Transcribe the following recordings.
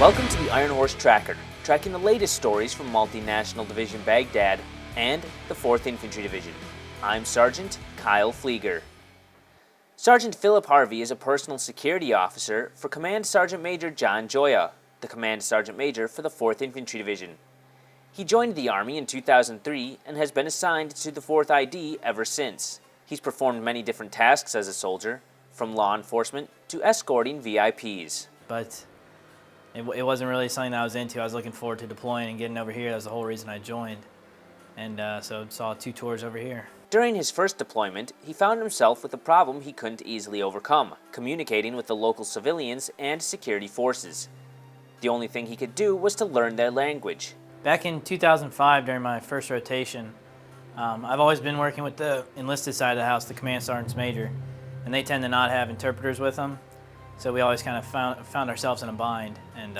Welcome to the Ironhorse Tracker, tracking the latest stories from Multinational Division Baghdad and the 4th Infantry Division. I'm Sergeant Kyle Flieger. Sergeant Philip Harvey is a personal security officer for Command Sergeant Major John Joya, the Command Sergeant Major for the 4th Infantry Division. He joined the Army in 2003 and has been assigned to the 4th ID ever since. He's performed many different tasks as a soldier, from law enforcement to escorting VIPs. But it wasn't really something that I was into. I was looking forward to deploying and getting over here. That was the whole reason I joined. And so saw 2 tours over here. During his first deployment, he found himself with a problem he couldn't easily overcome, communicating with the local civilians and security forces. The only thing he could do was to learn their language. Back in 2005, during my first rotation, I've always been working with the enlisted side of the house, the Command Sergeants Major, and they tend to not have interpreters with them. So we always kind of found ourselves in a bind, and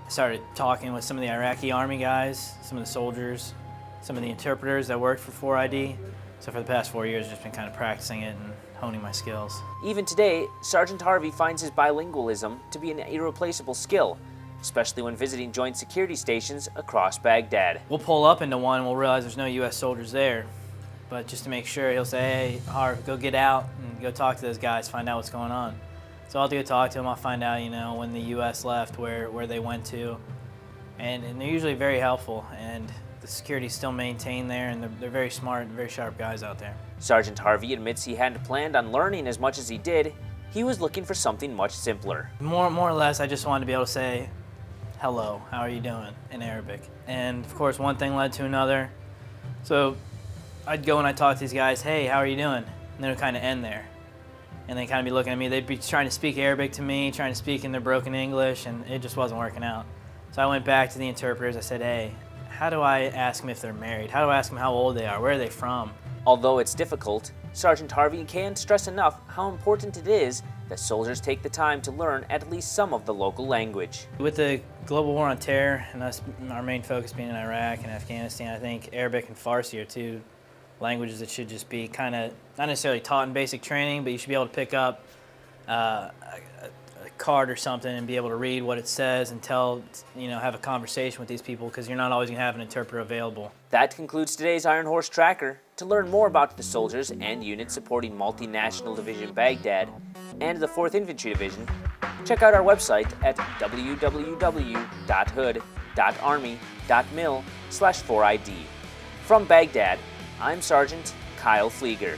started talking with some of the Iraqi Army guys, some of the soldiers, some of the interpreters that worked for 4ID. So for the past 4 years, I've just been kind of practicing it and honing my skills. Even today, Sergeant Harvey finds his bilingualism to be an irreplaceable skill, especially when visiting joint security stations across Baghdad. We'll pull up into one and we'll realize there's no U.S. soldiers there. But just to make sure, he'll say, "Hey, Harv, go get out and go talk to those guys, find out what's going on." So I'll have to go talk to them. I'll find out, when the U.S. left, where they went to. And they're usually very helpful. And the security's still maintained there, and they're very smart and very sharp guys out there. Sergeant Harvey admits he hadn't planned on learning as much as he did. He was looking for something much simpler. More or less, I just wanted to be able to say, "Hello, how are you doing?" in Arabic. And of course, one thing led to another. So I'd go and I'd talk to these guys, "Hey, how are you doing?" And then it would kind of end there. And they'd kind of be looking at me. They'd be trying to speak Arabic to me, trying to speak in their broken English, and it just wasn't working out. So I went back to the interpreters. I said, "Hey, how do I ask them if they're married? How do I ask them how old they are? Where are they from?" Although it's difficult, Sergeant Harvey can't stress enough how important it is that soldiers take the time to learn at least some of the local language. With the global war on terror and our main focus being in Iraq and Afghanistan, I think Arabic and Farsi are 2 languages that should just be kind of, not necessarily taught in basic training, but you should be able to pick up a card or something and be able to read what it says and have a conversation with these people, because you're not always going to have an interpreter available. That concludes today's Ironhorse Tracker. To learn more about the soldiers and units supporting Multinational Division Baghdad and the 4th Infantry Division, check out our website at www.hood.army.mil/4ID. From Baghdad, I'm Sergeant Kyle Flieger.